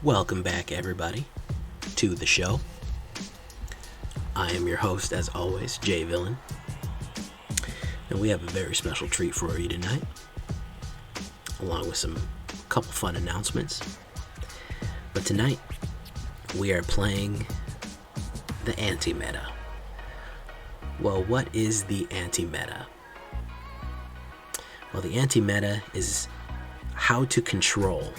Welcome back, everybody, to the show. I am your host, as always, Jay Villain, and we have a very special treat for you tonight, along with some couple fun announcements. But tonight, we are playing the anti-meta. Well, what is the anti-meta? Well, the anti-meta is how to control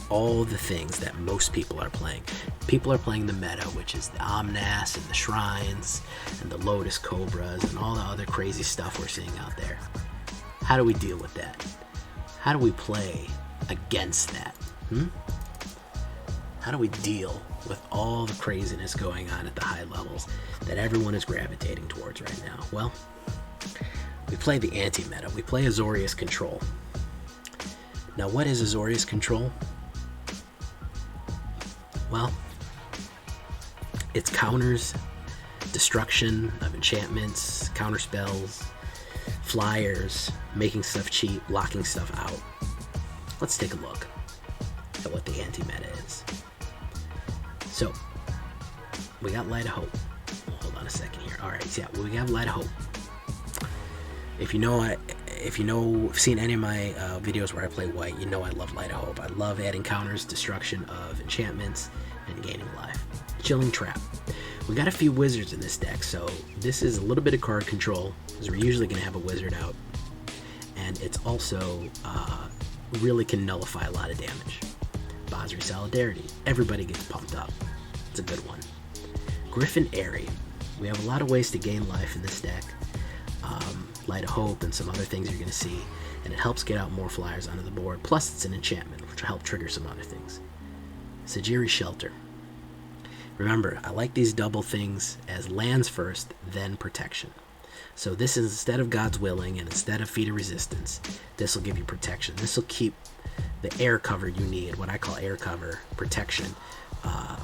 all the things that most people are playing. People are playing the meta, which is the Omnath and the shrines and the lotus cobras and all the other crazy stuff we're seeing out there. How do we deal with that? How do we play against that? How do we deal with all the craziness going on at the high levels that everyone is gravitating towards right now? Well, we play the anti-meta. We play Azorius control. Now, what is Azorius control? Well, it's counters, destruction of enchantments, counter spells, flyers, making stuff cheap, locking stuff out. Let's take a look at what the anti-meta is. So, we got Light of Hope. Hold on a second here. Alright, yeah, we have Light of Hope. If you've seen any of my videos where I play white, you know I love Light of Hope. I love adding counters, destruction of enchantments, and gaining life. Chilling Trap. We got a few wizards in this deck, so this is a little bit of card control, because we're usually going to have a wizard out. And it's also really can nullify a lot of damage. Basri Solidarity. Everybody gets pumped up. It's a good one. Griffin Airy. We have a lot of ways to gain life in this deck. Light of Hope and some other things you're going to see, and it helps get out more flyers onto the board, plus it's an enchantment, which will help trigger some other things. Sejiri Shelter. Remember, I like these double things as lands first, then protection. So this is instead of God's Willing and instead of Feet of Resistance, this will give you protection. This will keep the air cover you need, what I call air cover protection,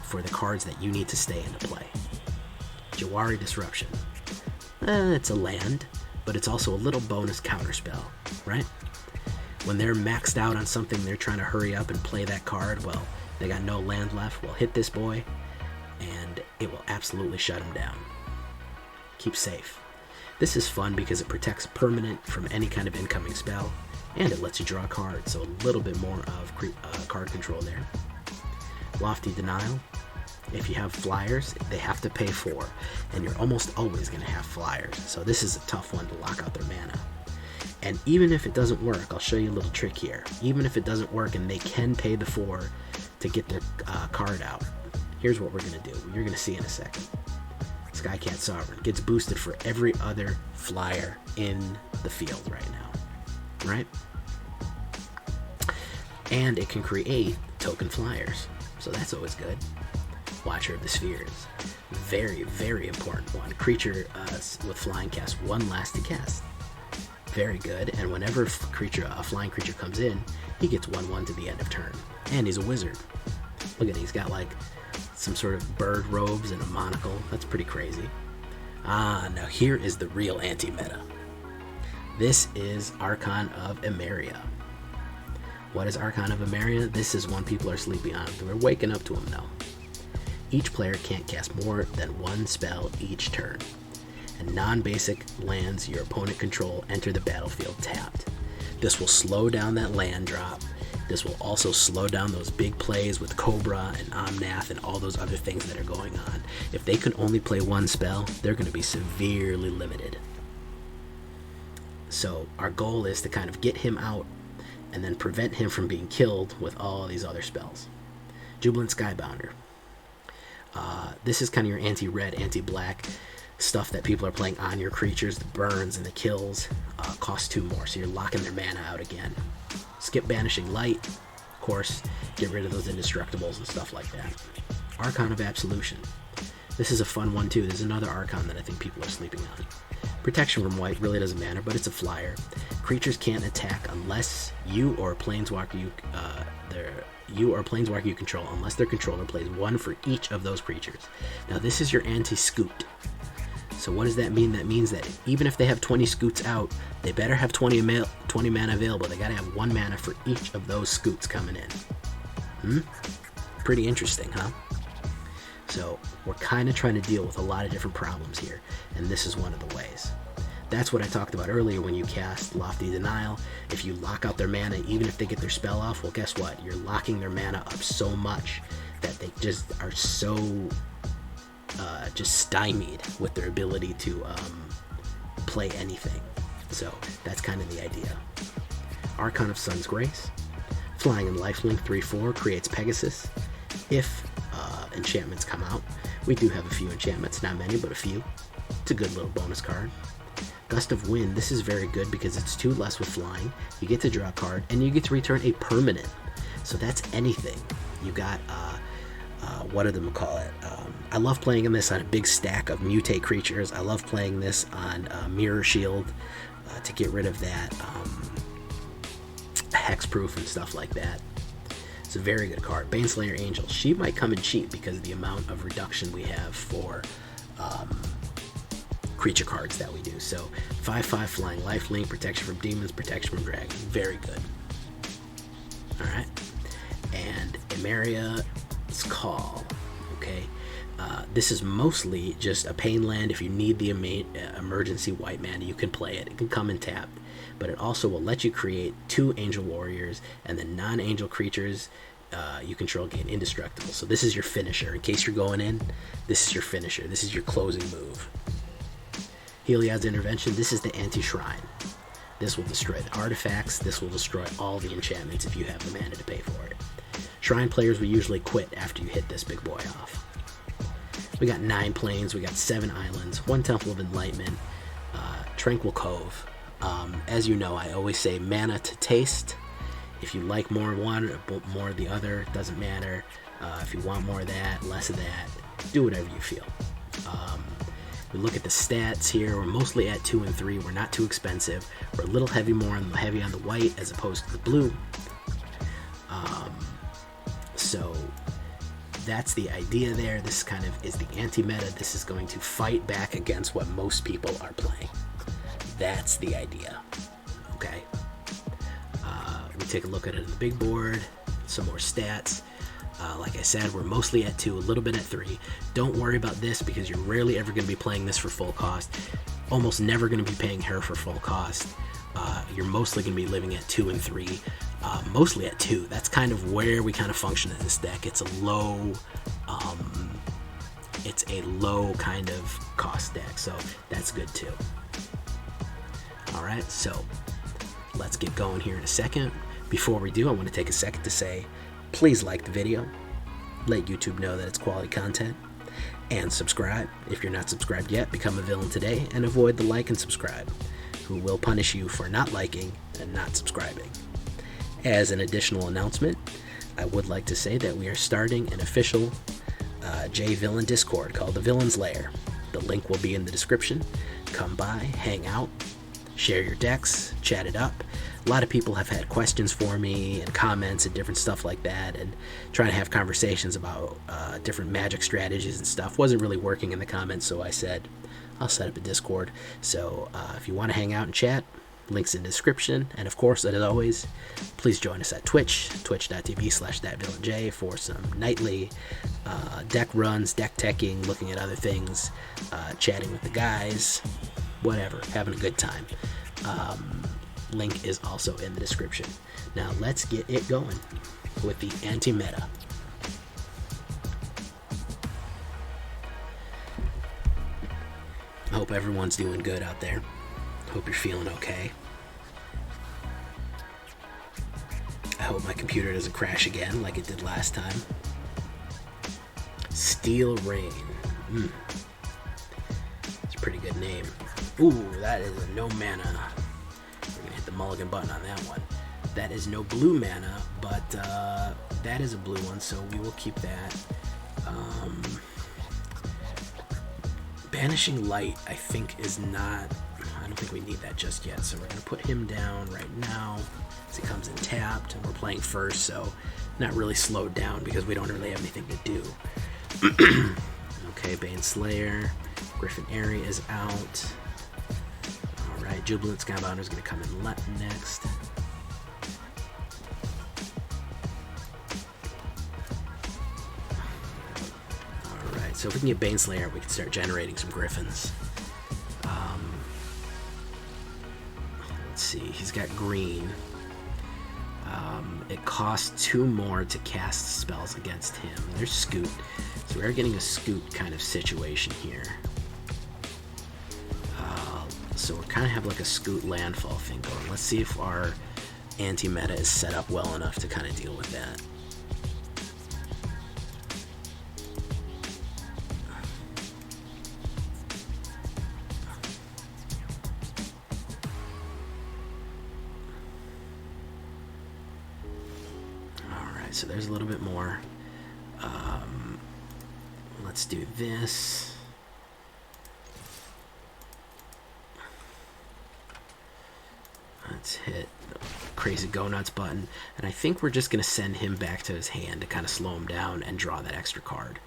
for the cards that you need to stay into play. Jwari Disruption. It's a land, but it's also a little bonus counter spell, right? When they're maxed out on something, they're trying to hurry up and play that card. Well, they got no land left. Well, hit this boy, and it will absolutely shut them down. Keep safe. This is fun because it protects permanent from any kind of incoming spell, and it lets you draw a card, so a little bit more of card control there. Lofty Denial. If you have flyers, they have to pay 4, and you're almost always going to have flyers, so this is a tough one to lock out their mana. And even if it doesn't work, I'll show you a little trick here. Even if it doesn't work and they can pay the 4 to get their card out, here's what we're going to do. You're going to see in a second. Skycat Sovereign gets boosted for every other flyer in the field right now, right? And it can create token flyers, so that's always good. Watcher of the Spheres. Very, very important one. Creature with flying casts 1 last to cast. Very good. And whenever a flying creature comes in, he gets 1/1 to the end of turn. And he's a wizard. Look at it. He's got like some sort of bird robes and a monocle. That's pretty crazy. Now here is the real anti-meta. This is Archon of Emeria. What is Archon of Emeria? This is one people are sleeping on. We're waking up to him now. Each player can't cast more than 1 spell each turn, and non-basic lands your opponent control enter the battlefield tapped. This will slow down that land drop. This will also slow down those big plays with Cobra and Omnath and all those other things that are going on. If they can only play 1 spell, they're going to be severely limited. So our goal is to kind of get him out and then prevent him from being killed with all these other spells. Jubilant Skybonder. This is kind of your anti-red, anti-black stuff that people are playing on your creatures. The burns and the kills cost 2 more, so you're locking their mana out again. Skip Banishing Light, of course, get rid of those indestructibles and stuff like that. Archon of Absolution. This is a fun one too. There's another Archon that I think people are sleeping on. Protection from white really doesn't matter, but it's a flyer. Creatures can't attack unless you or a planeswalker you control, unless their controller plays 1 for each of those creatures. Now this is your anti-scoot. So what does that mean? That means that even if they have 20 scoots out, they better have 20 mana available. They gotta have 1 mana for each of those scoots coming in. Pretty interesting, huh? So we're kind of trying to deal with a lot of different problems here, and this is one of the ways. That's what I talked about earlier when you cast Lofty Denial. If you lock out their mana, even if they get their spell off, well, guess what? You're locking their mana up so much that they just are so just stymied with their ability to play anything. So that's kind of the idea. Archon of Sun's Grace. Flying and lifelink 3/4 creates Pegasus. If enchantments come out, we do have a few enchantments, not many, but a few. It's a good little bonus card. Gust of Wind, this is very good because it's 2 less with flying. You get to draw a card, and you get to return a permanent. So that's anything. You got, what do they call it? I love playing this on a big stack of mutate creatures. I love playing this on Mirror Shield to get rid of that hexproof and stuff like that. It's a very good card. Baneslayer Angel. She might come in cheap because of the amount of reduction we have for creature cards that we do. So 5/5 flying lifelink, protection from demons, protection from dragons. Very good. Alright. And Emeria's Call. Okay. This is mostly just a pain land. If you need the emergency white mana, you can play it. It can come in tapped. But it also will let you create 2 Angel Warriors, and the non-Angel creatures you control gain indestructible. So this is your finisher. In case you're going in, this is your finisher. This is your closing move. Heliod's Intervention. This is the anti-shrine. This will destroy the artifacts. This will destroy all the enchantments if you have the mana to pay for it. Shrine players will usually quit after you hit this big boy off. We got 9 planes. We got 7 islands. 1 Temple of Enlightenment. Tranquil Cove. As you know, I always say mana to taste. If you like more of one or more of the other, it doesn't matter. If you want more of that, less of that, do whatever you feel. We look at the stats here. We're mostly at 2 and 3. We're not too expensive. We're a little heavy on the white as opposed to the blue. So that's the idea there. This kind of is the anti-meta. This is going to fight back against what most people are playing. That's the idea. Okay. We take a look at it on the big board. Some more stats. Like I said, we're mostly at 2, a little bit at 3. Don't worry about this because you're rarely ever going to be playing this for full cost. Almost never going to be paying her for full cost. You're mostly going to be living at 2 and 3. Mostly at 2. That's kind of where we kind of function in this deck. It's a low kind of cost deck, so that's good too. Alright, so let's get going here in a second. Before we do, I want to take a second to say, please like the video, let YouTube know that it's quality content, and subscribe. If you're not subscribed yet, become a villain today and avoid the like and subscribe, who will punish you for not liking and not subscribing. As an additional announcement, I would like to say that we are starting an official J-Villain Discord called the Villain's Lair. The link will be in the description. Come by, hang out, share your decks, chat it up. A lot of people have had questions for me and comments and different stuff like that, and trying to have conversations about different Magic strategies and stuff. Wasn't really working in the comments, so I said I'll set up a Discord. So if you want to hang out and chat, links in the description. And of course, as always, please join us at Twitch, twitch.tv/thatvillaj for some nightly deck runs, deck teching, looking at other things, chatting with the guys, whatever, having a good time. Link is also in the description. Now let's get it going with the anti-meta. I hope everyone's doing good out there. Hope you're feeling okay. I hope my computer doesn't crash again like it did last time. Steel Rain. It's a pretty good name. Ooh, that is a no mana. We're gonna hit the mulligan button on that one. That is no blue mana, but that is a blue one, so we will keep that. Banishing Light, I think, is not... I don't think we need that just yet, so we're going to put him down right now as he comes in tapped, and we're playing first, so not really slowed down because we don't really have anything to do. Okay, Baneslayer. Griffin Area is out. Alright, Jubilant Skybonder is going to come in next. so if we can get Baneslayer, we can start generating some Griffins. Let's see, he's got green. It costs 2 more to cast spells against him. There's Scoot. So we're getting a Scoot kind of situation here. So we kind of have like a Scoot landfall thing going. Let's see if our anti-meta is set up well enough to kind of deal with that. So there's a little bit more. Let's do this. Let's hit the crazy go nuts button. And I think we're just going to send him back to his hand to kind of slow him down and draw that extra card.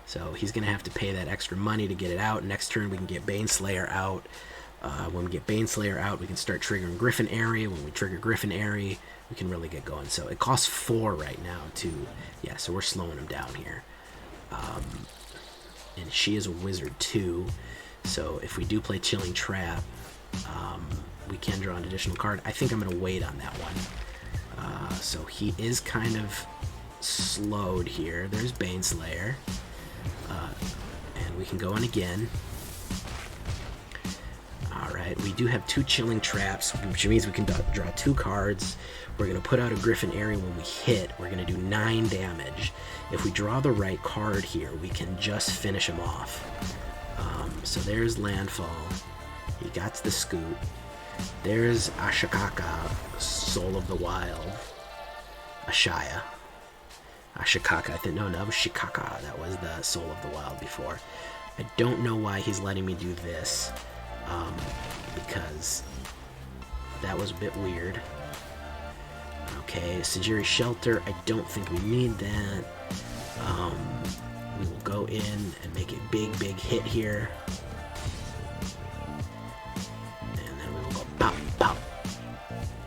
So he's going to have to pay that extra money to get it out. Next turn we can get Baneslayer out. When we get Baneslayer out, we can start triggering Griffin Area. When we trigger Griffin Area, we can really get going. So it costs 4 right now to... Yeah, so we're slowing him down here. And she is a wizard too. So if we do play Chilling Trap, we can draw an additional card. I think I'm going to wait on that one. So he is kind of slowed here. There's Baneslayer. And we can go in again. Alright, we do have 2 Chilling Traps, which means we can draw 2 cards. We're going to put out a Griffin Area when we hit. We're going to do 9 damage. If we draw the right card here, we can just finish him off. So there's Landfall. He got the Scoot. There's Ashikaka, Soul of the Wild. Ashaya. Ashikaka, I think. No, that was Shikaka. That was the Soul of the Wild before. I don't know why he's letting me do this. Because that was a bit weird. Okay, Sejiri Shelter, I don't think we need that. We will go in and make a big hit here. And then we will go pop, pop.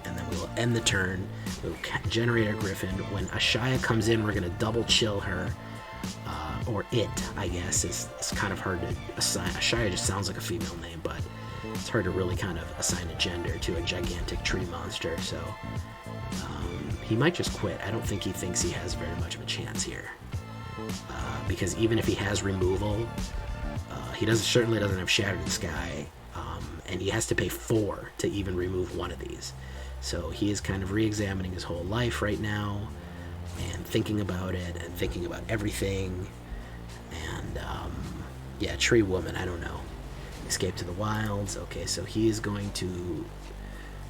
And then we will end the turn. We will generate our Griffin. When Ashaya comes in, we're going to double chill her. Or it, I guess. It's kind of hard to assign. Ashaya just sounds like a female name, but it's hard to really kind of assign a gender to a gigantic tree monster, so he might just quit. I don't think he thinks he has very much of a chance here. Because even if he has removal, he certainly doesn't have Shattered in the Sky, and he has to pay 4 to even remove one of these. So he is kind of re-examining his whole life right now, and thinking about it, and thinking about everything, and yeah, Tree Woman, I don't know. Escape to the Wilds. Okay, so he is going to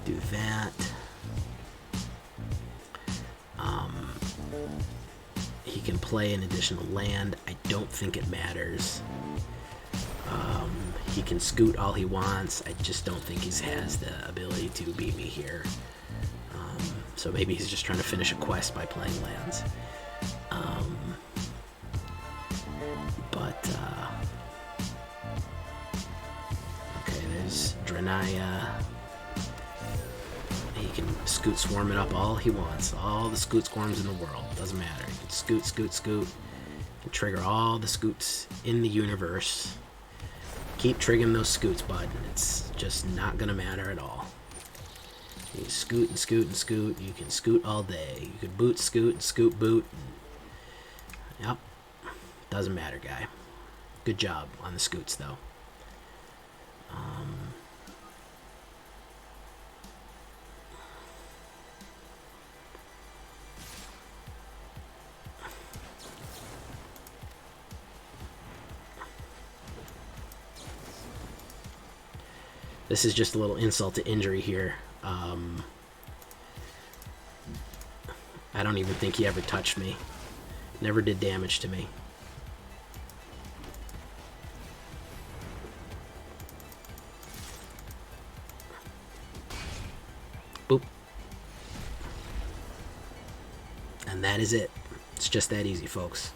do that. He can play an additional land. I don't think it matters. He can scoot all he wants. I just don't think he has the ability to beat me here. So maybe he's just trying to finish a quest by playing lands. Okay, there's Drenaya. He can scoot swarm it up all he wants. All the scoot swarms in the world. Doesn't matter. He can scoot, scoot, scoot. He can trigger all the scoots in the universe. Keep triggering those scoots, bud. It's just not gonna matter at all. You can scoot and scoot and scoot. You can scoot all day. You can boot, scoot, and scoot, boot. Yep. Doesn't matter, guy. Good job on the scoots, though. This is just a little insult to injury here. I don't even think he ever touched me. Never did damage to me. Boop. And that is it. It's just that easy, folks.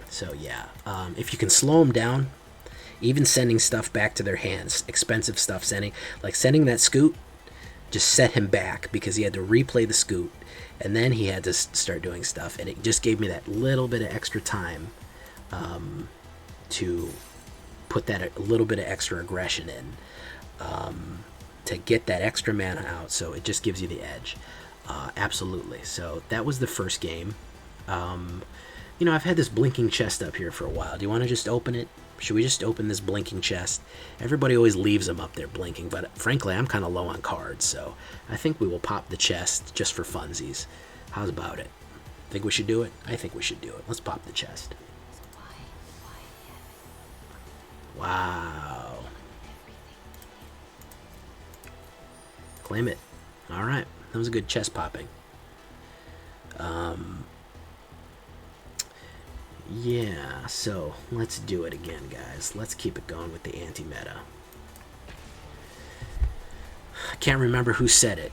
So yeah, if you can slow them down, even sending stuff back to their hands, expensive stuff, sending that scoot, just set him back because he had to replay the scoot, and then he had to start doing stuff, and it just gave me that little bit of extra time to put that a little bit of extra aggression in, to get that extra mana out, so it just gives you the edge. Absolutely. So that was the first game. You know, I've had this blinking chest up here for a while. Do you want to just open it? Should we just open this blinking chest? Everybody always leaves them up there blinking, but frankly, I'm kind of low on cards, so I think we will pop the chest just for funsies. How's about it? Think we should do it? I think we should do it. Let's pop the chest. Wow. Claim it. Alright, that was a good chest popping. Yeah, so let's do it again, guys. Let's keep it going with the anti-meta. I can't remember who said it,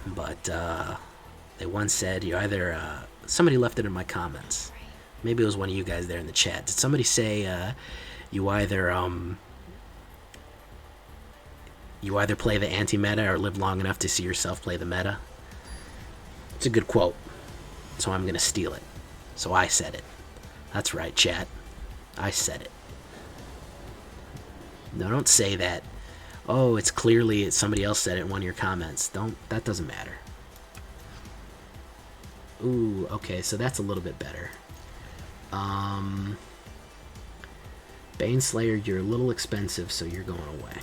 but they once said you either... somebody left it in my comments. Maybe it was one of you guys there in the chat. Did somebody say you either play the anti-meta or live long enough to see yourself play the meta? It's a good quote, so I'm going to steal it. So I said it. That's right, chat. I said it. No, don't say that. Oh, it's clearly somebody else said it in one of your comments. That doesn't matter. Ooh, okay, so that's a little bit better. Baneslayer, you're a little expensive, so you're going away.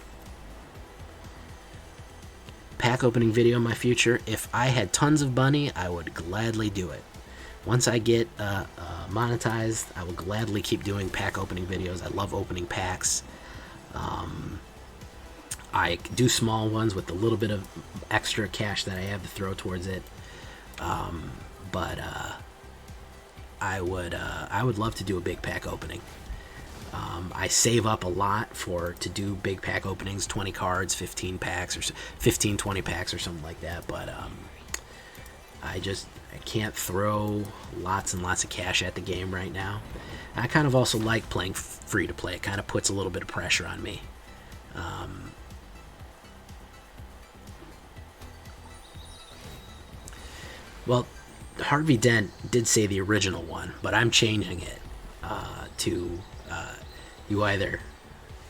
Pack opening video in my future. If I had tons of money, I would gladly do it. Once I get monetized, I will gladly keep doing pack opening videos. I love opening packs. I do small ones with a little bit of extra cash that I have to throw towards it. But I would love to do a big pack opening. I save up a lot to do big pack openings, 20 cards, 15 packs, or 15, 20 packs or something like that. But I can't throw lots and lots of cash at the game right now. I kind of also like playing free to play. It kind of puts a little bit of pressure on me. Well, Harvey Dent did say the original one, but I'm changing it to you either,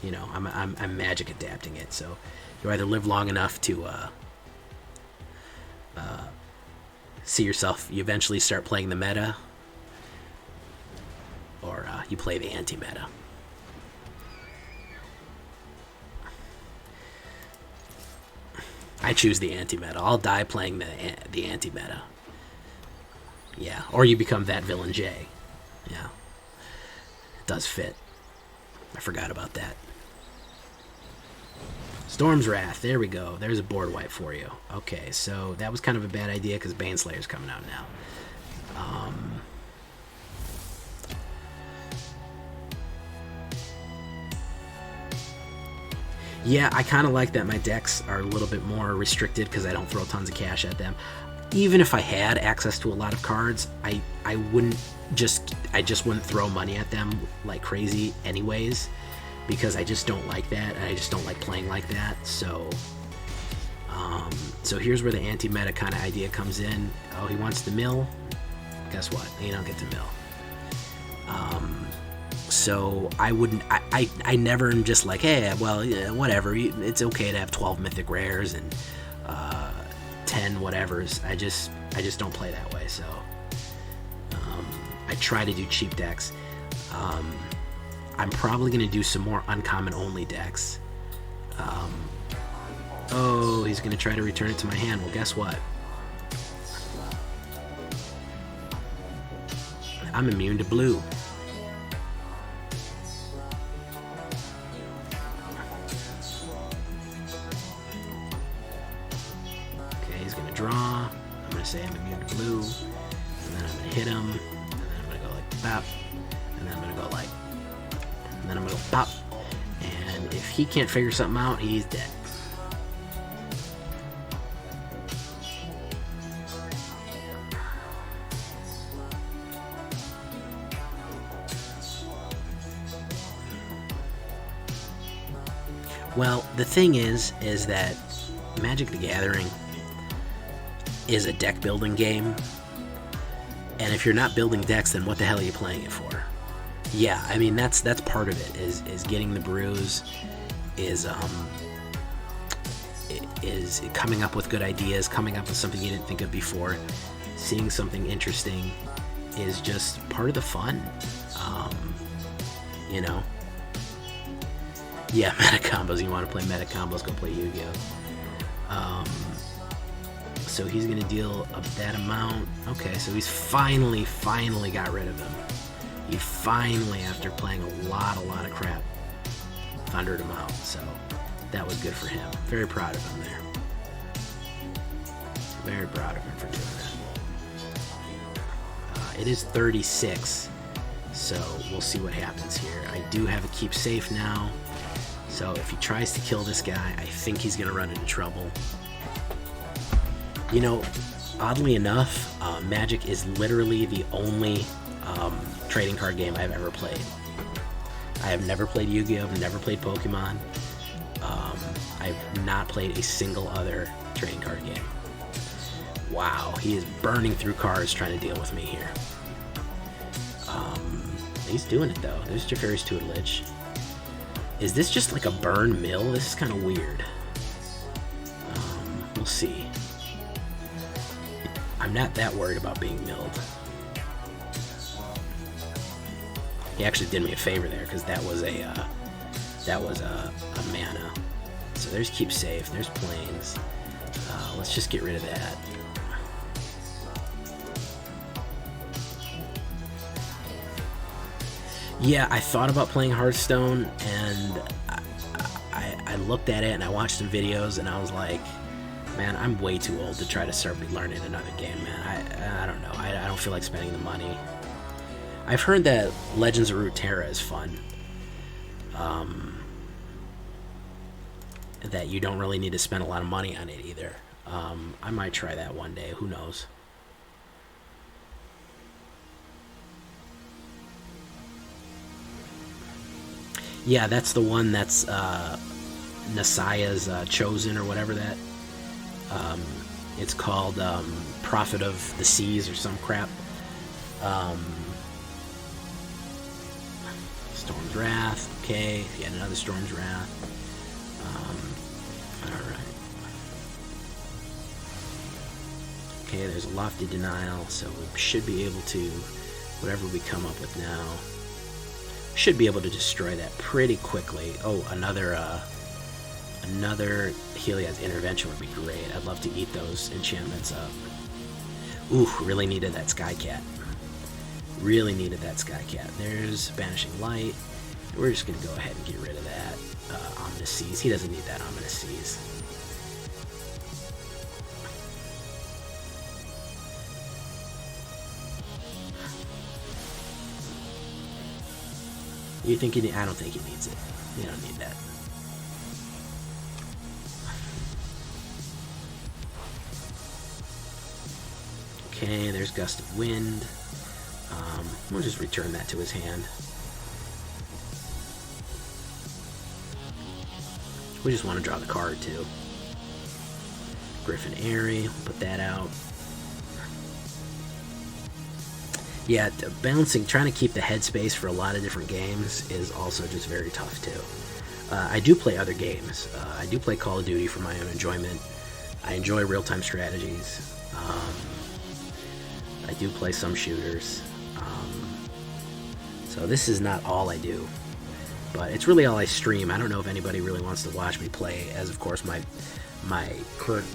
you know, I'm magic adapting it. So you either live long enough to see yourself, you eventually start playing the meta, or you play the anti-meta. I choose the anti-meta. I'll die playing the anti-meta. Yeah, or you become that villain J. Yeah, it does fit. I forgot about that. Storm's Wrath. There we go. There's a board wipe for you. Okay, so that was kind of a bad idea because Baneslayer's coming out now. Yeah, I kind of like that my decks are a little bit more restricted because I don't throw tons of cash at them. Even if I had access to a lot of cards, I just wouldn't throw money at them like crazy anyways, because I just don't like that, and I just don't like playing like that. So so here's where the anti-meta kind of idea comes in. Oh, he wants to mill. Guess what? You don't get to mill. So I wouldn't. I never am just like, hey, well, yeah, whatever. It's okay to have 12 mythic rares and 10 whatevers. I just don't play that way. So I try to do cheap decks. I'm probably going to do some more uncommon only decks. Oh, he's going to try to return it to my hand. Well, guess what? I'm immune to blue. Okay, he's going to draw. I'm going to say I'm immune to blue. And then I'm going to hit him. And then I'm going to go like bop. And then I'm going to go like... And then I'm going to go pop. And if he can't figure something out, he's dead. Well, the thing is that Magic the Gathering is a deck building game, and if you're not building decks, then what the hell are you playing it for? Yeah, I mean that's part of it, is getting the brews, is coming up with good ideas, coming up with something you didn't think of before, seeing something interesting is just part of the fun, you know. Yeah, meta combos. You want to play meta combos? Go play Yu-Gi-Oh. So he's gonna deal that amount. Okay, so he's finally got rid of him. He finally, after playing a lot of crap, thundered him out. So that was good for him. Very proud of him there. Very proud of him for doing that. It is 36, so we'll see what happens here. I do have a keep safe now, so if he tries to kill this guy, I think he's gonna run into trouble. You know, oddly enough, Magic is literally the only trading card game I've ever played. I have never played Yu-Gi-Oh! I've never played Pokemon. I've not played a single other trading card game. Wow, he is burning through cards trying to deal with me here. He's doing it though. There's Jafari's Tutelage. Is this just like a burn mill? This is kind of weird. We'll see. I'm not that worried about being milled. He actually did me a favor there, because that was a mana. So there's keep safe. There's planes. Let's just get rid of that. Yeah, I thought about playing Hearthstone, and I looked at it and I watched some videos, and I was like, man, I'm way too old to try to start learning another game, man. I don't know. I don't feel like spending the money. I've heard that Legends of Runeterra is fun. That you don't really need to spend a lot of money on it either. I might try that one day. Who knows? Yeah, that's the one that's Nasaya's Chosen or whatever that. It's called Prophet of the Seas or some crap. Storm's Wrath. Okay, yet another Storm's Wrath. Alright. Okay, there's a Lofty Denial, so we should be able to, whatever we come up with now, should be able to destroy that pretty quickly. Oh, another Heliod's Intervention would be great. I'd love to eat those enchantments up. Ooh, really needed that Skycat. Really needed that Skycat. There's Banishing Light. We're just going to go ahead and get rid of that. Ominous Seas. He doesn't need that Ominous Seas. You think he needs? I don't think he needs it. You don't need that. Okay, there's Gust of Wind. We'll just return that to his hand. We just want to draw the card too. Griffin Airy, put that out. Yeah, balancing, trying to keep the headspace for a lot of different games is also just very tough too. I do play other games. I do play Call of Duty for my own enjoyment. I enjoy real-time strategies. I do play some shooters. So this is not all I do, but it's really all I stream. I don't know if anybody really wants to watch me play, as of course my current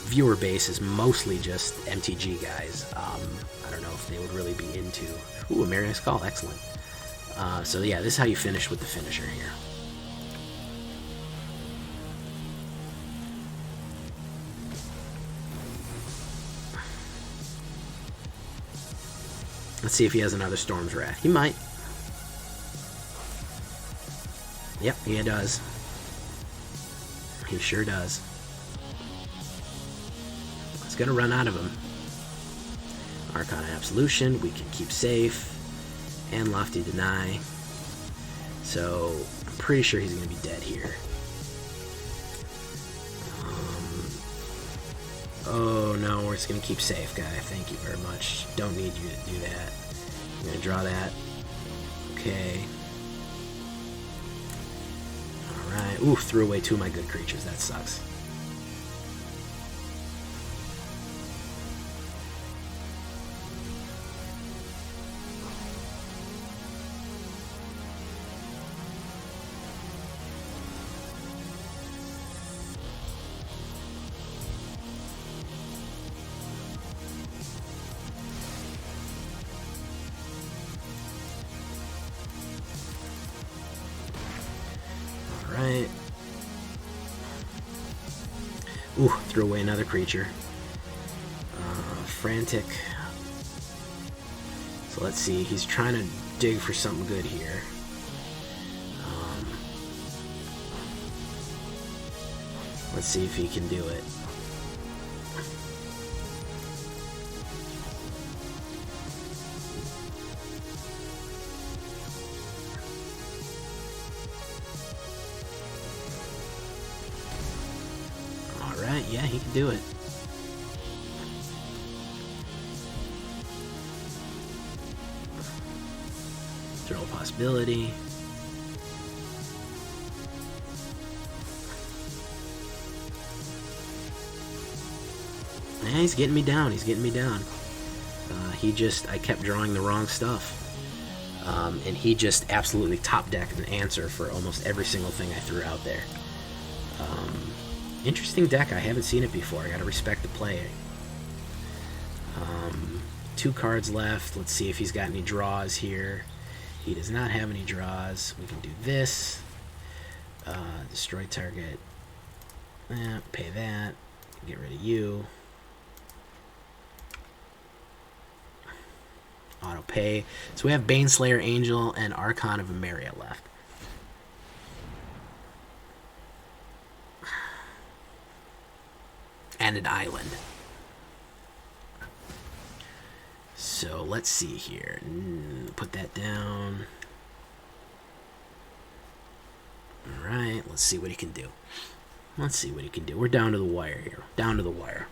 viewer base is mostly just MTG guys. I don't know if they would really be into... Ooh, Emeria Skull, excellent. So yeah, this is how you finish with the finisher here. Let's see if he has another Storm's Wrath. He might. Yep, he does. He sure does. It's gonna run out of him. Archon of Absolution, we can keep safe. And Lofty Deny. So, I'm pretty sure he's gonna be dead here. Oh no, we're just gonna keep safe, guy. Thank you very much. Don't need you to do that. I'm gonna draw that. Okay. Alright. Ooh, threw away 2 of my good creatures. That sucks. Alright. Ooh, threw away another creature. Frantic. So let's see, he's trying to dig for something good here. Let's see if he can do it. Alright, yeah, he can do it. Throw a possibility. Yeah, he's getting me down. He's getting me down. I kept drawing the wrong stuff. And he just absolutely top-decked an answer for almost every single thing I threw out there. Interesting deck. I haven't seen it before. I gotta respect the play. 2 cards left. Let's see if he's got any draws here. He does not have any draws. We can do this. Destroy target. Pay that. Get rid of you. Auto pay. So we have Baneslayer Angel and Archon of Emeria left. And an island. So let's see here. Put that down. Alright, let's see what he can do. Let's see what he can do. We're down to the wire here. Down to the wire.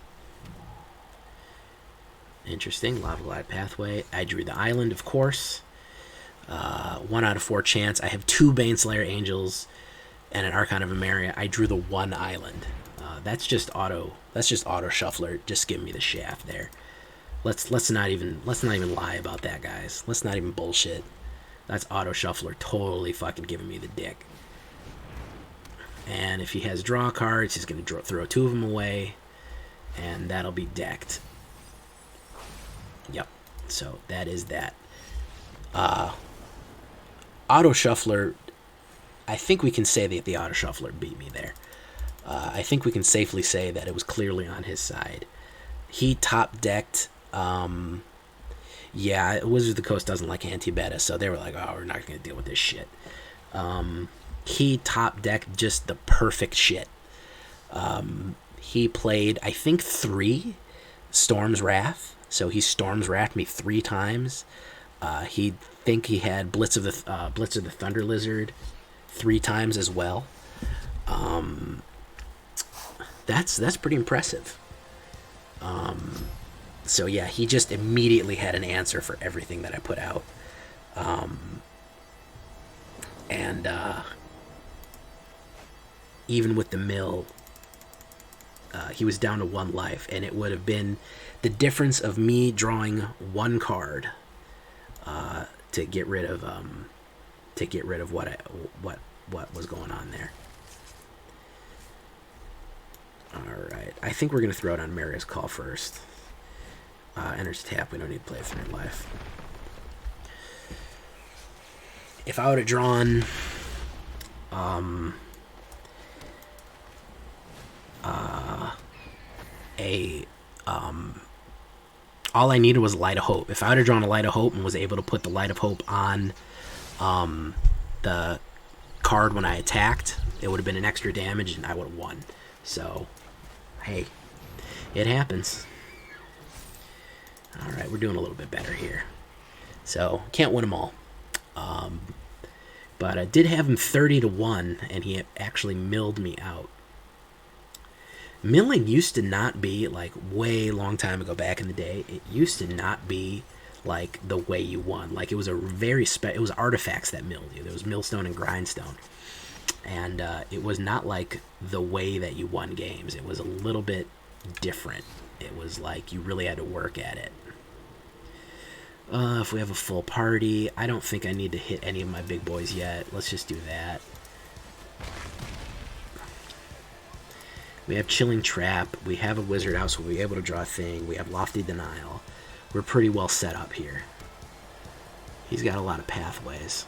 Interesting. Lava Glide Pathway. I drew the island, of course. 1 out of 4 chance. I have 2 Baneslayer Angels and an Archon of Emeria. I drew the 1 island. That's just auto shuffler. Just give me the shaft there. Let's not even lie about that, guys. Let's not even bullshit. That's auto shuffler totally fucking giving me the dick. And if he has draw cards, he's gonna throw 2 of them away, and that'll be decked. Yep. So that is that. Auto shuffler. I think we can say that the auto shuffler beat me there. I think we can safely say that it was clearly on his side. He top decked. Yeah, Wizards of the Coast doesn't like anti-beta, so they were like, "Oh, we're not gonna deal with this shit." He top decked just the perfect shit. He played, I think, 3 Storm's Wrath. So he Storm's Wrathed me 3 times. He had Blitz of the Thunder Lizard 3 times as well. That's pretty impressive. So yeah, he just immediately had an answer for everything that I put out. And even with the mill, he was down to 1 life, and it would have been the difference of me drawing 1 card to get rid of what was going on there. All right, I think we're gonna throw it on Maria's Call first. Enters tap. We don't need to play 3 life. If I would have drawn all I needed was Light of Hope. If I would have drawn a Light of Hope and was able to put the Light of Hope on the card when I attacked, it would have been an extra damage and I would have won. So, hey, it happens. Alright, we're doing a little bit better here. So, can't win them all. But I did have him 30-1, and he actually milled me out. Milling used to not be, like, way long time ago back in the day, it used to not be, like, the way you won. Like, it was a very it was artifacts that milled you. There was millstone and grindstone. And it was not, like, the way that you won games. It was a little bit different. It was like you really had to work at it. If we have a full party, I don't think I need to hit any of my big boys yet. Let's just do that. We have Chilling Trap. We have a Wizard House. We'll be able to draw a thing. We have Lofty Denial. We're pretty well set up here. He's got a lot of pathways.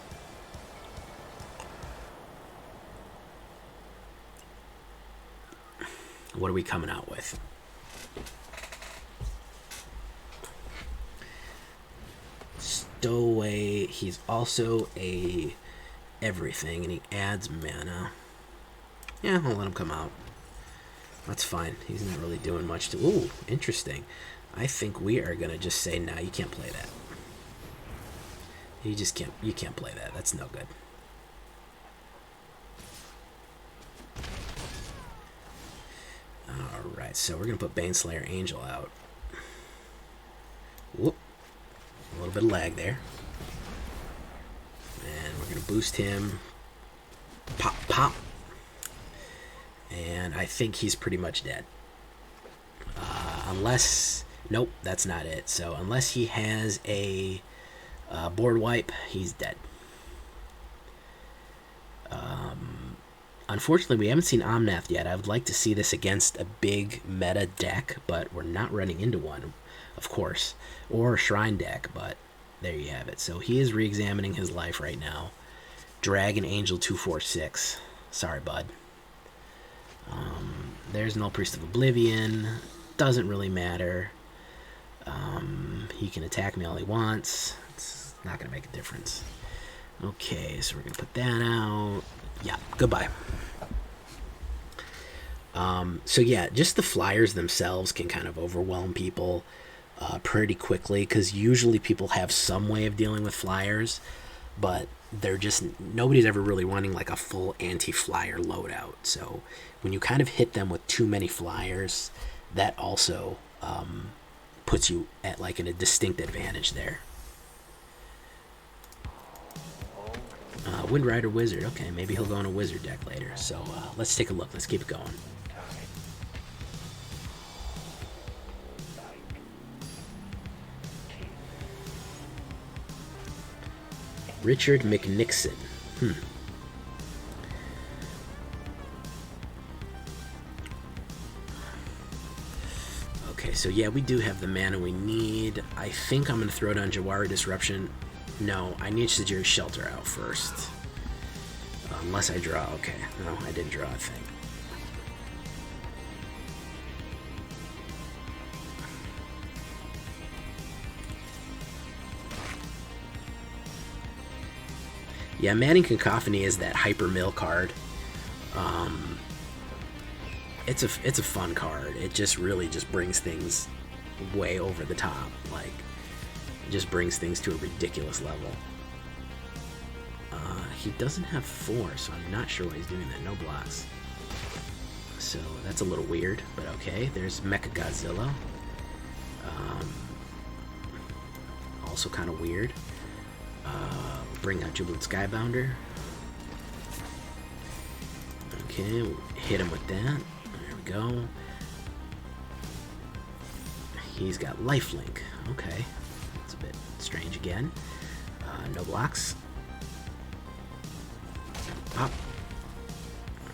What are we coming out with? Stowaway. He's also a everything, and he adds mana. Yeah, I'll let him come out. That's fine. He's not really doing much to... Ooh, interesting. I think we are going to just say, nah, you can't play that. You just can't... You can't play that. That's no good. Alright, so we're going to put Baneslayer Angel out. Whoop. A little bit of lag there. And we're going to boost him. Pop, pop. And I think he's pretty much dead. Unless... Nope, that's not it. So unless he has a board wipe, he's dead. Unfortunately, we haven't seen Omnath yet. I would like to see this against a big meta deck, but we're not running into one, of course. Or a Shrine deck, but there you have it. So he is re-examining his life right now. Dragon Angel 246. Sorry, bud. There's Null Priest of Oblivion. Doesn't really matter. He can attack me all he wants. It's not going to make a difference. Okay, so we're going to put that out. Yeah, goodbye. So yeah, just the flyers themselves can kind of overwhelm people pretty quickly, because usually people have some way of dealing with flyers, but they're just... Nobody's ever really running like a full anti-flyer loadout. So when you kind of hit them with too many flyers, that also puts you at like in a distinct advantage there. Wind Rider Wizard. Okay, maybe he'll go in a wizard deck later. So let's take a look. Let's keep it going. Richard McNixon. Okay, so yeah, we do have the mana we need. I think I'm going to throw down Jwari Disruption. No, I need Sejiri Shelter out first. Unless I draw. Okay, no, I didn't draw a thing. Yeah, Manning Cacophony is that hyper mill card. It's a fun card. It just really just brings things way over the top. Like, it just brings things to a ridiculous level. He doesn't have 4, so I'm not sure why he's doing that. No blocks. So that's a little weird, but okay. There's Mecha Godzilla. Also kind of weird. Bring out Jubilant Skybonder. Okay, we'll hit him with that. There we go. He's got lifelink. Okay, that's a bit strange again. No blocks. Pop.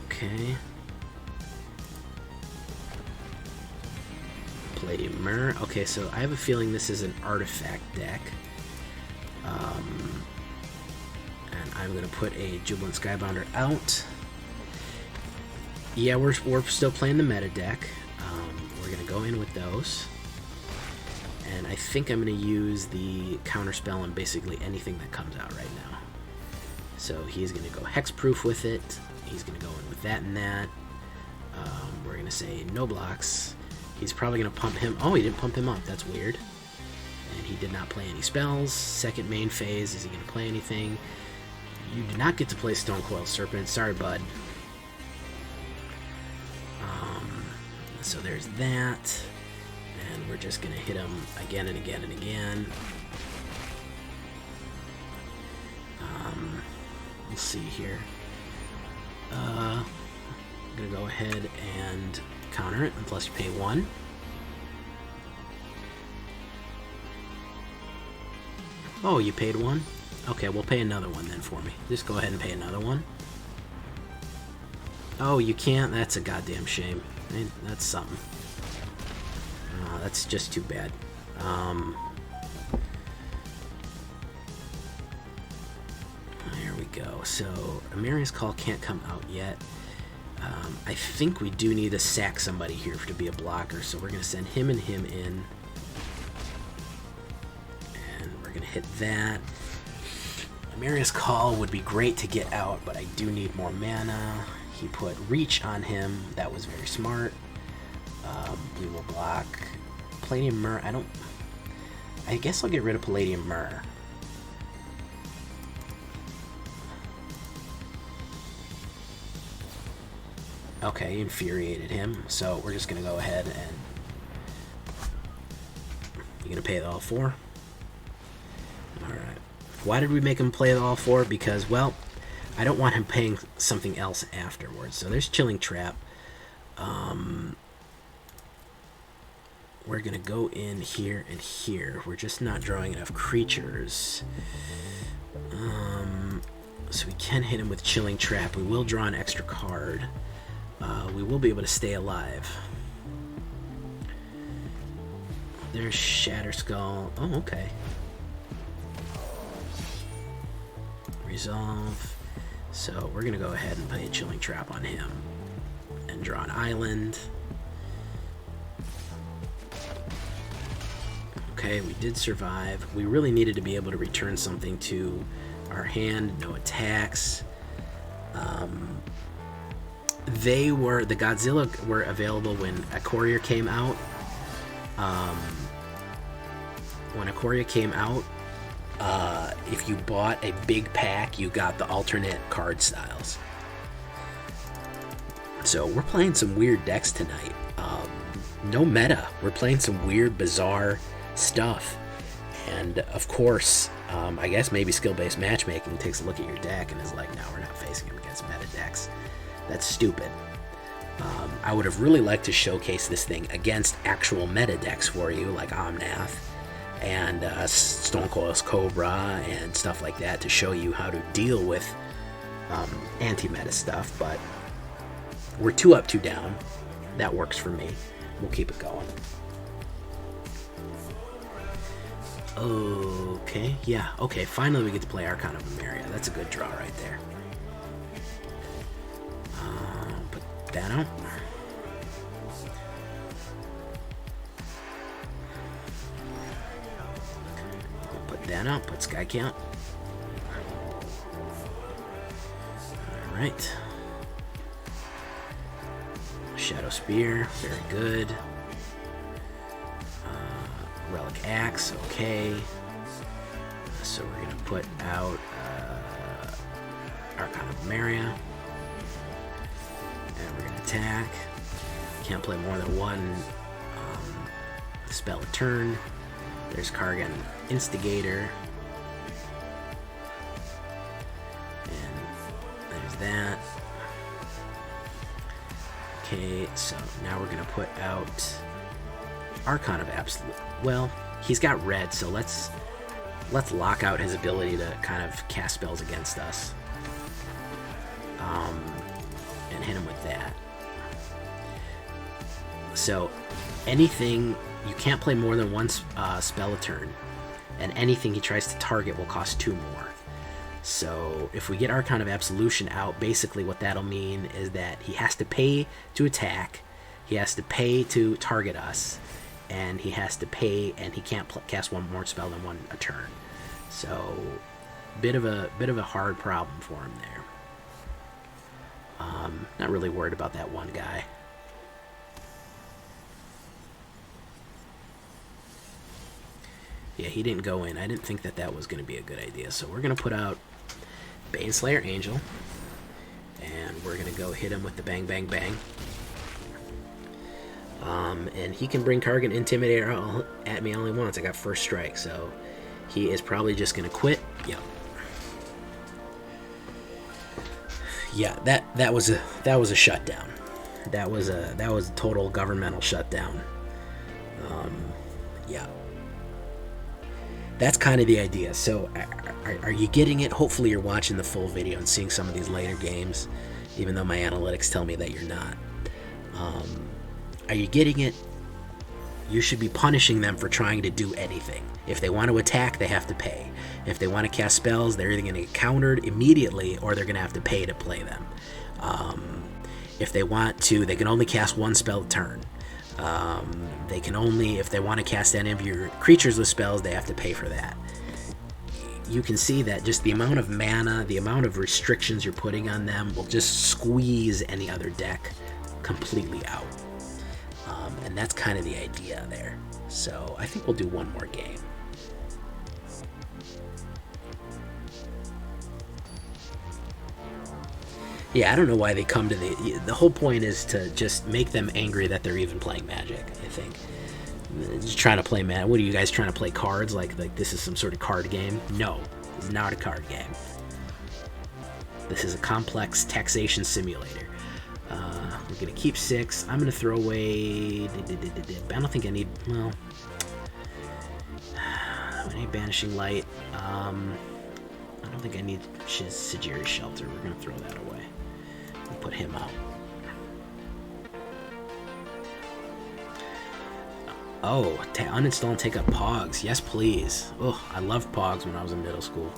Okay. Play Mer. Okay, so I have a feeling this is an artifact deck. And I'm going to put a Jubilant Skybonder out. Yeah, we're still playing the meta deck. We're going to go in with those. And I think I'm going to use the counterspell on basically anything that comes out right now. So he's going to go hexproof with it. He's going to go in with that and that. We're going to say no blocks. He's probably going to pump him. Oh, he didn't pump him up. That's weird. And he did not play any spells. Second main phase. Is he going to play anything? You do not get to play Stonecoil Serpent. Sorry, bud. So there's that. And we're just going to hit him again and again and again. We'll see here. I'm going to go ahead and counter it, unless you pay 1. Oh, you paid 1? Okay, we'll pay another one then for me. Just go ahead and pay another one. Oh, you can't? That's a goddamn shame. That's something. That's just too bad. There we go. So, Emeria's Call can't come out yet. I think we do need to sack somebody here to be a blocker, so we're going to send him and him in. And we're going to hit that. Emeria's Call would be great to get out, but I do need more mana. He put Reach on him. That was very smart. We will block Palladium Myrrh. I guess I'll get rid of Palladium Myrrh. Okay, infuriated him. So we're just going to go ahead and... You going to pay all 4? Alright. Why did we make him play all 4? Because, well, I don't want him paying something else afterwards. So there's Chilling Trap. We're going to go in here and here. We're just not drawing enough creatures. So we can hit him with Chilling Trap. We will draw an extra card. We will be able to stay alive. There's Shatter Skull. Oh, okay. Resolve. So we're going to go ahead and play a Chilling Trap on him. And draw an island. Okay, we did survive. We really needed to be able to return something to our hand. No attacks. The Godzilla were available when Ikoria came out. When Ikoria came out, if you bought a big pack, you got the alternate card styles. So we're playing some weird decks tonight. No meta. We're playing some weird, bizarre stuff. And of course, I guess maybe skill-based matchmaking takes a look at your deck and is like, no, we're not facing him against meta decks. That's stupid. I would have really liked to showcase this thing against actual meta decks for you, like Omnath and Stone Coil's Cobra and stuff like that, to show you how to deal with anti-meta stuff, but we're 2 up, 2 down. That works for me. We'll keep it going. Okay, yeah, okay, finally we get to play Archon of Emeria. That's a good draw right there. Put that out. Put that out, put Sky Count. Alright. Shadow Spear, very good. Relic Axe, okay. So we're going to put out Archon of Emeria. And we're going to attack. Can't play more than 1 spell a turn. There's Kargan Instigator. And there's that. Okay, so now we're going to put out Archon of Absolute. Well, he's got red, so let's lock out his ability to kind of cast spells against us. And hit him with that. So anything, you can't play more than 1 spell a turn, and anything he tries to target will cost 2 more. So if we get Archon of Absolution out, basically what that'll mean is that he has to pay to attack, he has to pay to target us, and he has to pay, and he can't cast 1 more spell than 1 a turn. So bit of a hard problem for him there. Not really worried about that one guy. Yeah, he didn't go in. I didn't think that was going to be a good idea. So we're going to put out Baneslayer Angel, and we're going to go hit him with the bang, bang, bang. And he can bring Kargan Intimidator at me all he wants. I got first strike, so he is probably just going to quit. Yep. Yeah, that was a shutdown. That was a total governmental shutdown. Yeah. That's kind of the idea. So are you getting it? Hopefully you're watching the full video and seeing some of these later games, even though my analytics tell me that you're not. Are you getting it? You should be punishing them for trying to do anything. If they want to attack, they have to pay. If they want to cast spells, they're either going to get countered immediately or they're going to have to pay to play them. If they want to, they can only cast one spell a turn. They can only, if they want to cast any of your creatures with spells, they have to pay for that. You can see that just the amount of mana, the amount of restrictions you're putting on them will just squeeze any other deck completely out. And that's kind of the idea there. So I think we'll do one more game. Yeah, I don't know why they come to the whole point is to just make them angry that they're even playing Magic, I think. Just trying to play Magic. What are you guys trying to play cards? Like this is some sort of card game? No, it's not a card game. This is a complex taxation simulator. We're going to keep 6. I'm going to throw away... I don't think I need... Well... I need Banishing Light. I don't think I need Sejiri Shelter. We're going to throw that away. We'll put him out. Oh, uninstall and take up Pogs. Yes, please. Oh, I loved Pogs when I was in middle school.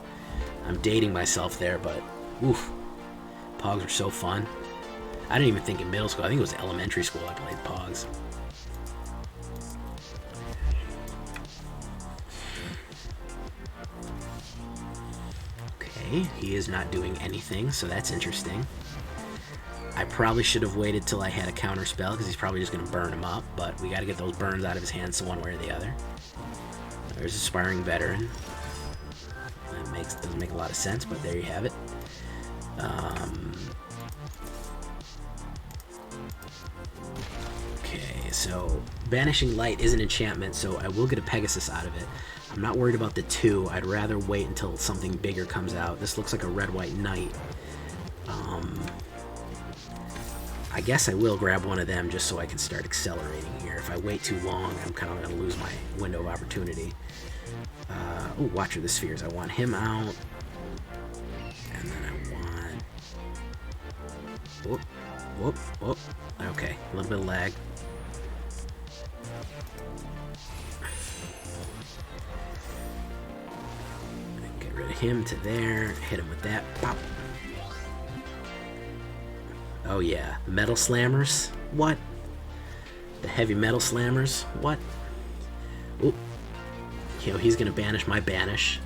I'm dating myself there, but... Oof. Pogs were so fun. I didn't even think in middle school. I think it was elementary school I played Pogs. Okay, he is not doing anything, so that's interesting. I probably should have waited till I had a counter spell, because he's probably just going to burn him up, but we got to get those burns out of his hands one way or the other. There's Aspiring Veteran. That doesn't make a lot of sense, but there you have it. Okay, so Banishing Light is an enchantment, so I will get a Pegasus out of it. I'm not worried about the 2. I'd rather wait until something bigger comes out. This looks like a red-white knight. I guess I will grab one of them just so I can start accelerating here. If I wait too long, I'm kind of going to lose my window of opportunity. Oh, Watcher of the Spheres. I want him out. And then I want... Whoop, whoop, whoop. Okay, a little bit of lag. Get rid of him to there. Hit him with that. Pop. Oh yeah, Metal Slammers? What? The Heavy Metal Slammers? What? Oop. You know, he's going to banish my banish.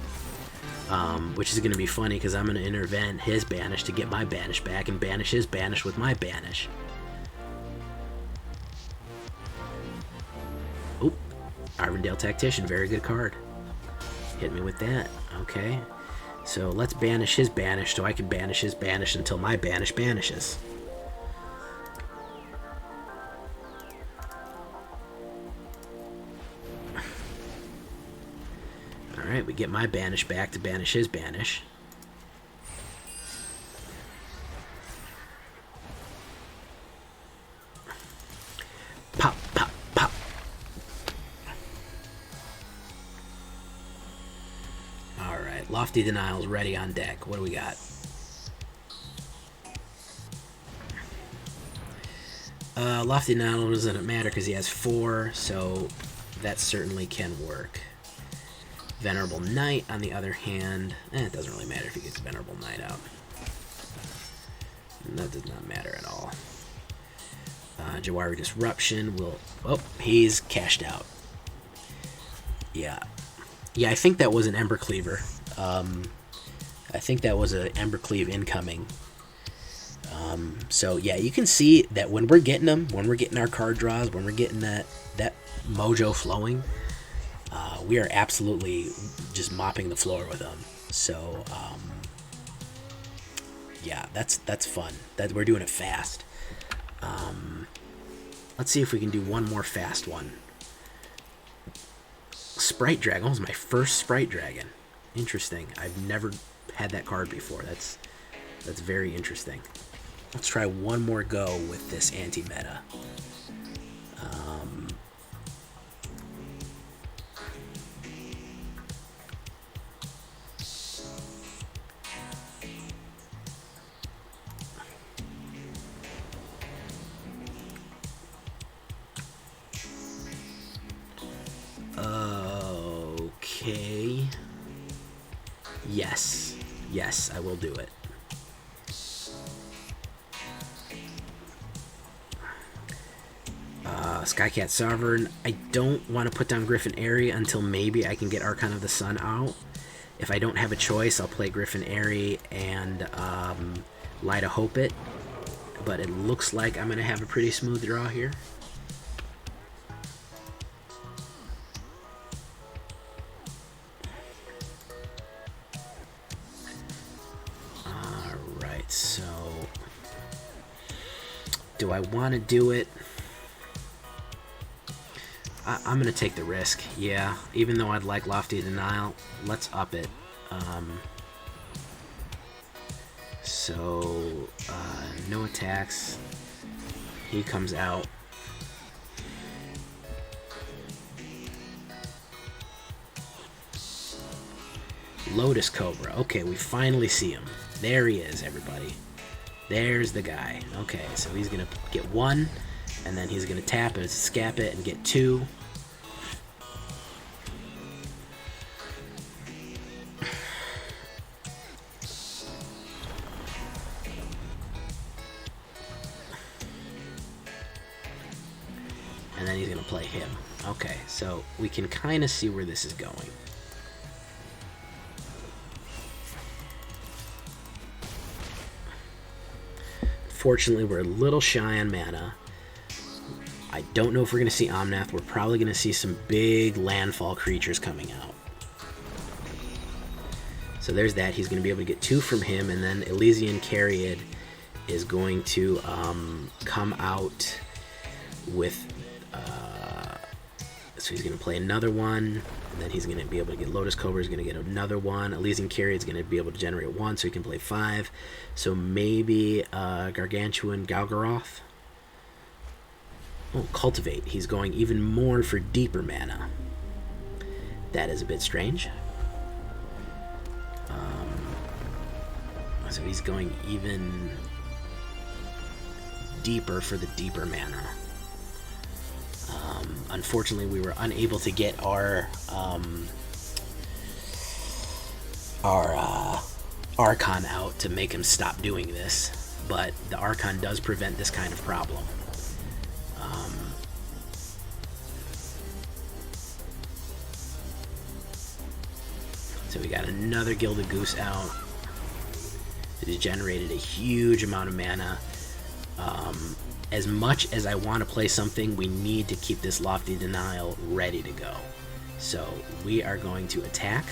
Which is going to be funny because I'm going to intervene his banish to get my banish back and banish his banish with my banish. Oop. Arvindale Tactician, very good card. Hit me with that. Okay. So let's banish his banish so I can banish his banish until my banish banishes. Alright, we get my banish back to banish his banish. Pop, pop, pop. Alright, Lofty Denial's ready on deck. What do we got? Lofty Denial doesn't matter because he has 4, so that certainly can work. Venerable Knight, on the other hand, it doesn't really matter if he gets Venerable Knight out. That does not matter at all. Jwari Disruption will... Oh, he's cashed out. Yeah. Yeah, I think that was an Ember Cleaver. I think that was an Ember Cleave incoming. So, yeah, you can see that when we're getting them, when we're getting our card draws, when we're getting that mojo flowing... we are absolutely just mopping the floor with them. So, yeah, that's fun. That we're doing it fast. Let's see if we can do one more fast one. Sprite Dragon. Oh, this is my first Sprite Dragon. Interesting. I've never had that card before. That's very interesting. Let's try one more go with this anti-meta. Okay. Yes. Yes, I will do it. Skycat Sovereign. I don't want to put down Griffin Airy until maybe I can get Archon of the Sun out. If I don't have a choice, I'll play Griffin Airy and Light of Hope it. But it looks like I'm going to have a pretty smooth draw here. Alright, so do I want to do it? I'm going to take the risk, yeah. Even though I'd like Lofty Denial, let's up it. So, no attacks. He comes out. Lotus Cobra. Okay, we finally see him. There he is, everybody. There's the guy. Okay, so he's going to get 1. And then he's going to tap it, scap it, and get 2. And then he's going to play him. Okay, so we can kind of see where this is going. Fortunately, we're a little shy on mana. I don't know if we're going to see Omnath. We're probably going to see some big landfall creatures coming out. So there's that. He's going to be able to get 2 from him, and then Elysian Caryid is going to come out with... so he's going to play another one, and then he's going to be able to get Lotus Cobra. He's going to get another one. Elysian Caryid is going to be able to generate 1, so he can play 5. So maybe Gargantuan Galgaroth. Oh, Cultivate. He's going even more for deeper mana. That is a bit strange. So he's going even deeper for the deeper mana. Unfortunately, we were unable to get our Archon out to make him stop doing this, but the Archon does prevent this kind of problem. So we got another Gilded Goose out. It has generated a huge amount of mana. As much as I want to play something, we need to keep this Lofty Denial ready to go. So we are going to attack.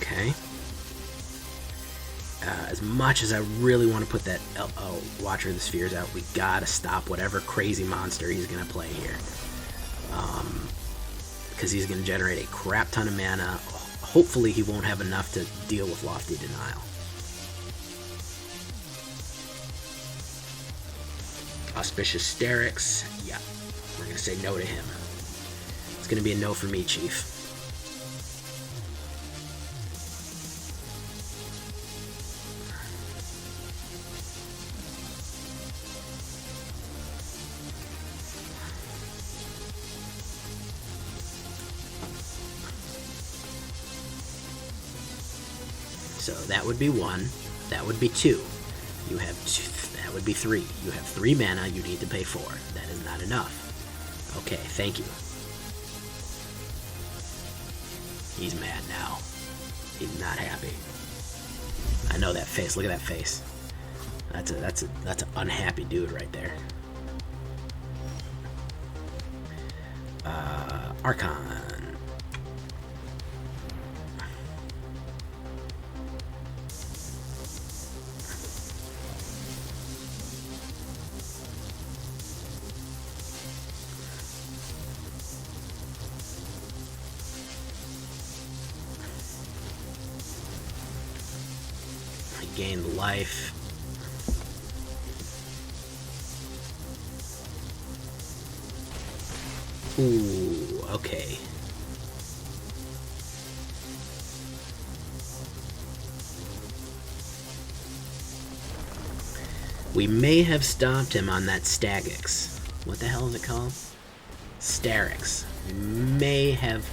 Okay. As much as I really want to put that Watcher of the Spheres out, we gotta stop whatever crazy monster he's gonna play here. Because he's gonna generate a crap ton of mana. Hopefully he won't have enough to deal with Lofty Denial. Auspicious Sterix. Yeah, we're gonna say no to him. It's gonna be a no for me, Chief. So that would be 1. That would be 2. You have 2. That would be 3. You have 3 mana. You need to pay 4. That is not enough. Okay, thank you. He's mad now. He's not happy. I know that face. Look at that face. That's an unhappy dude right there. Archon. Gain the life. Ooh, okay. We may have stopped him on that Stagix. What the hell is it called? Starix. We may have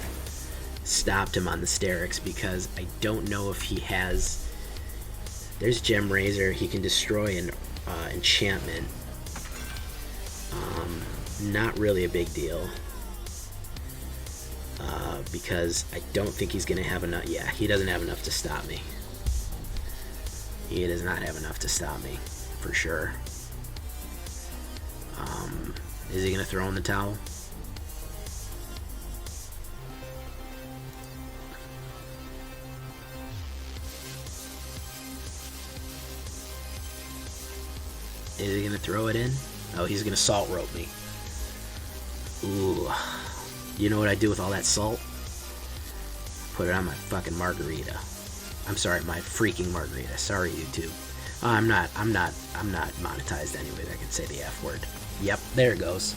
stopped him on the Starix because I don't know if he has... There's Gem Razor. He can destroy an enchantment. Not really a big deal. Because I don't think he's going to have enough. Yeah, he doesn't have enough to stop me. He does not have enough to stop me, for sure. Is he going to throw in the towel? Is he gonna throw it in? Oh, he's gonna salt rope me. Ooh. You know what I do with all that salt? Put it on my fucking margarita. I'm sorry, my freaking margarita. Sorry, YouTube. I'm not monetized anyways. I can say the F word. Yep, there it goes.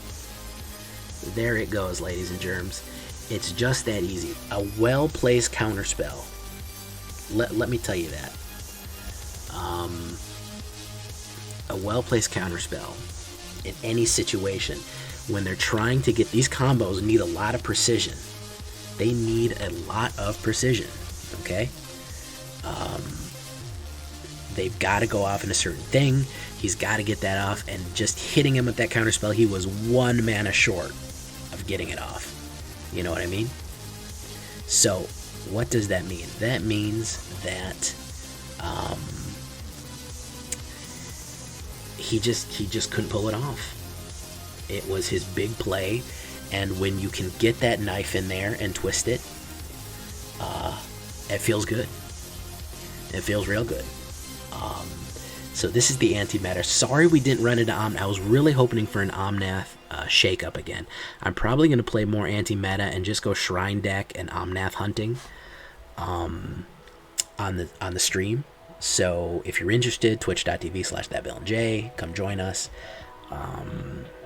There it goes, ladies and germs. It's just that easy. A well-placed counterspell. Let me tell you that. A well-placed counterspell in any situation, when they're trying to get these combos, need a lot of precision. They need a lot of precision, okay? They've got to go off in a certain thing. He's got to get that off, and just hitting him with that counterspell, he was 1 mana short of getting it off. You know what I mean? So, what does that mean? That means that he just couldn't pull it off. It was his big play, and when you can get that knife in there and twist it, it feels good. It feels real good. So this is the anti-meta. Sorry we didn't run into Omnath. I was really hoping for an Omnath shake-up again. I'm probably going to play more anti-meta and just go Shrine deck and Omnath hunting on the stream. So if you're interested, twitch.tv/thatvillainj, come join us.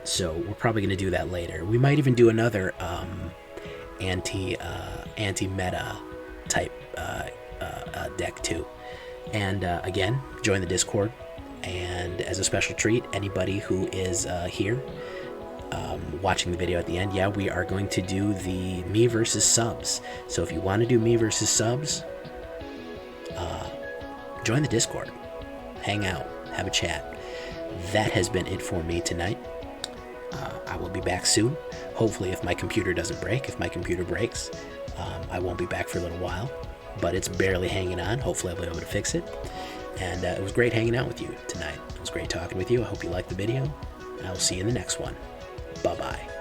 So we're probably going to do that later. We might even do another anti-meta type deck too. And again, join the Discord. And as a special treat, anybody who is here watching the video at the end, yeah, we are going to do the me versus subs. So if you want to do me versus subs, join the Discord, hang out, have a chat. That has been it for me tonight. I will be back soon. Hopefully, if my computer doesn't break. If my computer breaks, I won't be back for a little while, but it's barely hanging on. Hopefully, I'll be able to fix it. And it was great hanging out with you tonight. It was great talking with you. I hope you liked the video. I will see you in the next one. Bye-bye.